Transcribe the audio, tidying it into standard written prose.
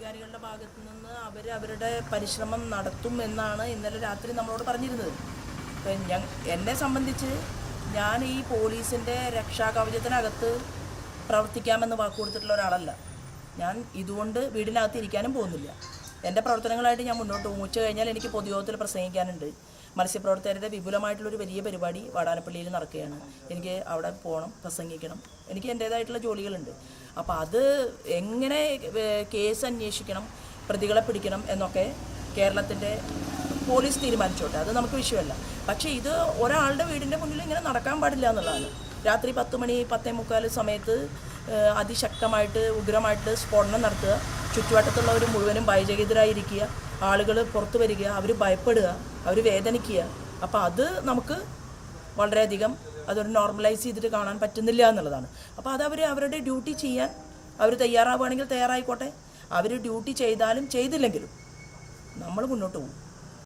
അധികാരികളുടെ ഭാഗത്തു നിന്ന് അവരുടെ പരിശ്രമം നടത്തും എന്നാണ് ഇന്നലെ രാത്രി നമ്മളോട് പറഞ്ഞിരുന്നത്. എന്നെ സംബന്ധിച്ച് ഞാൻ ഈ പോലീസിൻ്റെ രക്ഷാകവചത്തിനകത്ത് പ്രവർത്തിക്കാമെന്ന് വാക്ക് കൊടുത്തിട്ടുള്ള ഒരാളല്ല. ഞാൻ ഇതുകൊണ്ട് വീടിനകത്ത് ഇരിക്കാനും പോകുന്നില്ല. എൻ്റെ പ്രവർത്തനങ്ങളായിട്ട് ഞാൻ മുന്നോട്ട് പോകും. ഉച്ച കഴിഞ്ഞാൽ എനിക്ക് പൊതുയോഗത്തിൽ പ്രസംഗിക്കാനുണ്ട്. മത്സ്യപ്രവർത്തകരുടെ വിപുലമായിട്ടുള്ളൊരു വലിയ പരിപാടി വാടാനപ്പള്ളിയിൽ നടക്കുകയാണ്. എനിക്ക് അവിടെ പോകണം, പ്രസംഗിക്കണം. എനിക്ക് എൻ്റേതായിട്ടുള്ള ജോലികളുണ്ട്. അപ്പോൾ അത് എങ്ങനെ കേസ് അന്വേഷിക്കണം, പ്രതികളെ പിടിക്കണം എന്നൊക്കെ കേരളത്തിൻ്റെ പോലീസ് തീരുമാനിച്ചോട്ടെ, അത് നമുക്ക് വിഷയമല്ല. പക്ഷേ ഇത് ഒരാളുടെ വീടിൻ്റെ മുന്നിൽ ഇങ്ങനെ നടക്കാൻ പാടില്ല എന്നുള്ളതാണ്. രാത്രി 10 മണി 10:45 സമയത്ത് അതിശക്തമായിട്ട് ഉഗ്രമായിട്ട് സ്ഫോടനം നടത്തുക, ചുറ്റുവട്ടത്തുള്ളവർ മുഴുവനും ഭയചകിതരായിരിക്കുക, ആളുകൾ പുറത്തു വരിക, അവർ ഭയപ്പെടുക, അവർ വേദനിക്കുക. അപ്പോൾ അത് നമുക്ക് വളരെയധികം അതൊരു നോർമലൈസ് ചെയ്തിട്ട് കാണാൻ പറ്റുന്നില്ല എന്നുള്ളതാണ്. അപ്പോൾ അത് അവരുടെ ഡ്യൂട്ടി ചെയ്യാൻ അവർ തയ്യാറാവുകയാണെങ്കിൽ തയ്യാറായിക്കോട്ടെ. അവർ ഡ്യൂട്ടി ചെയ്താലും ചെയ്തില്ലെങ്കിലും നമ്മൾ മുന്നോട്ട് പോകും.